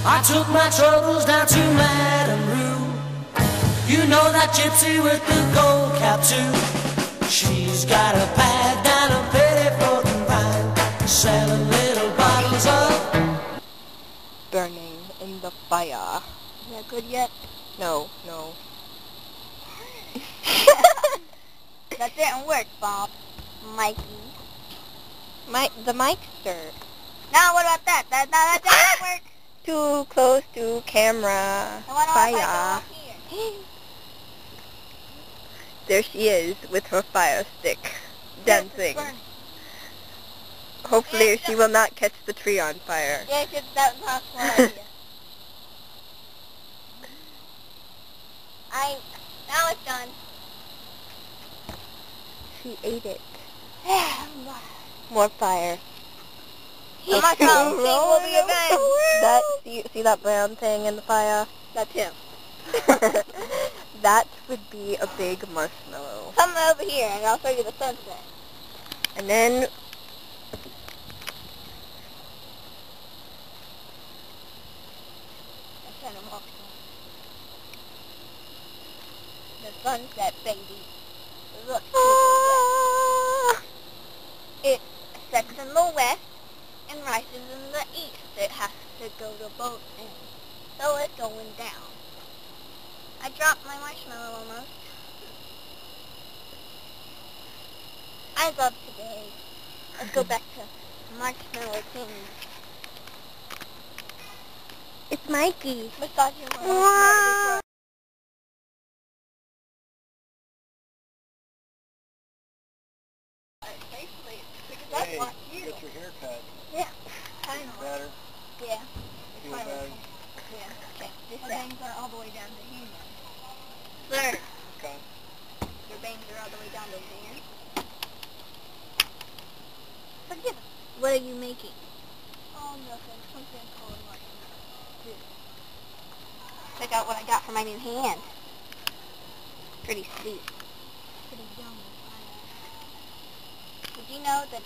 I took my troubles down to Madame Rue. You know that gypsy with the gold cap too. She's got a pad down a penny floating vine, selling little bottles of burning in the fire. Is that good yet? No, no. That didn't work, Bob. Mikey. The micster. Now what about that? That didn't work. Too close to camera. I wonder Fire. if I go up here. There she is with her fire stick, dancing. Hopefully she will not catch the tree on fire. Yeah, because that was not my idea. Now it's done. She ate it. More fire. The mushroom thing will be avenged. See that brown thing in the fire? That's him. That would be a big marshmallow. Come over here and I'll show you the sunset. And then the sunset, baby. Look to the west. It sets in the west and rises in the east. It has to go to both ends. So it's going down. I dropped my marshmallow almost. I love today. Let's go back to Marshmallow King. it's Mikey. Massage your marshmallow. Hey, you got your hair cut. Yeah. I know. Better? Yeah. Feel better? Yeah. Okay. This bangs are all the way down to here. Sir, Okay. your bangs are all the way down to there. Forget it. What are you making? Oh, nothing. Something called marshmallow. Check out what I got for my new hand. Pretty sweet. Pretty yummy. Did you know that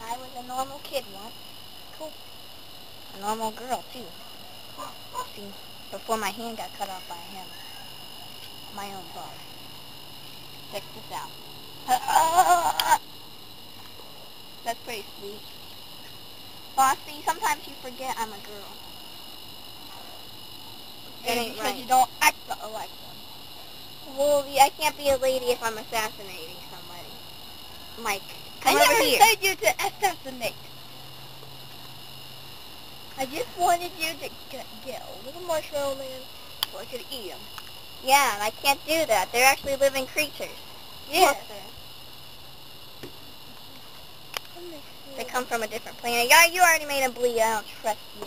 I was a normal kid once? Cool. A normal girl, too. See, before my hand got cut off by a hammer. My own fault. Check this out. That's pretty sweet. Bossy, sometimes you forget I'm a girl. That ain't right. Because you don't act like one. Well, I can't be a lady if I'm assassinating somebody. Mike, come over here. I never said you to assassinate. I just wanted you to get a little marshmallow man so I could eat him. Yeah, and I can't do that. They're actually living creatures. Yes. They come from a different planet. Yeah, you already made them bleed. I don't trust you.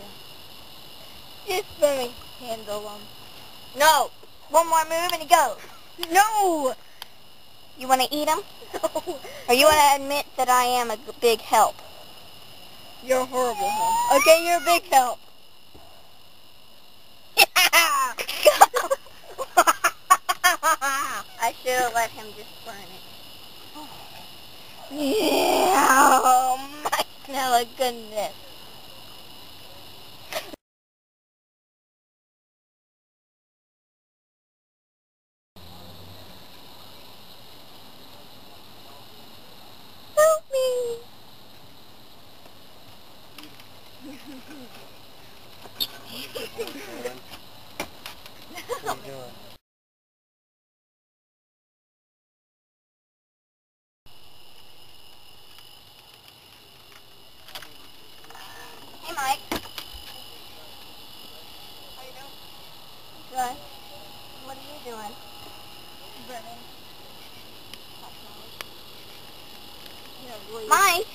Just let me handle them. No. One more move and he goes. No. You want to eat them? No. Or you want to admit that I am a big help? You're a horrible help. Okay, you're a big help. I should have let him just burn it. Yeah, oh my smell of goodness. Help me. What are you doing? Hey, Mike. How you doing? Good. What are you doing? Burning. Mike!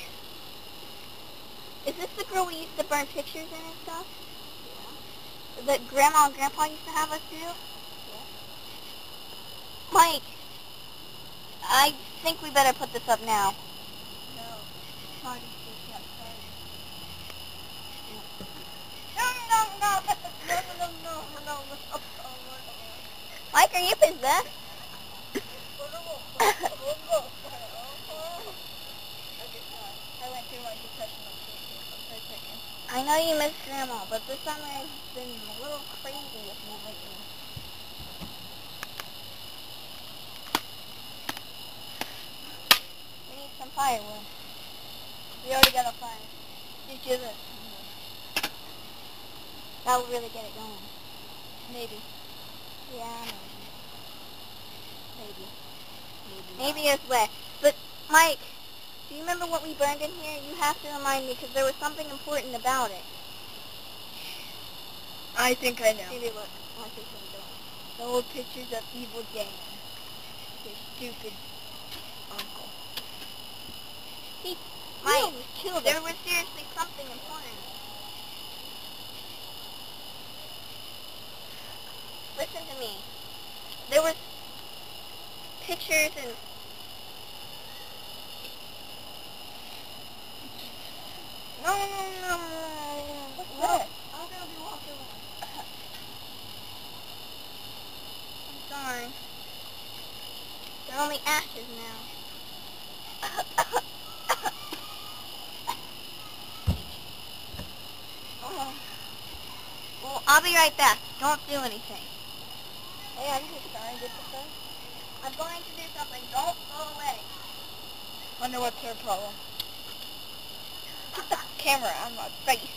Is this the girl we used to burn pictures in and stuff? Yeah. That Grandma and Grandpa used to have us do? Yeah. Mike! I think we better put this up now. No. Sorry. No. Mike, are you possessed? I went through my depression for a second. I know you miss Grandma, but this summer has been a little crazy with me lately. We need some firewood. We already got a fire. Just use it. That will really get it going. Maybe. Yeah, maybe. Maybe it's wet. But, Mike, do you remember what we burned in here? You have to remind me, because there was something important about it. I think I know. Maybe look. Watch this one go. The old pictures of Evil Dan. His stupid uncle. Mike, killed there was seriously something important. Listen to me. There was pictures and... No. What's that? I'm gonna be walking around. I'm sorry. They're only ashes now. Well, I'll be right back. Don't do anything. Hey, I'm just trying to get the phone. I'm going to do something. Don't go away. Wonder what's her problem. Put the camera on my face.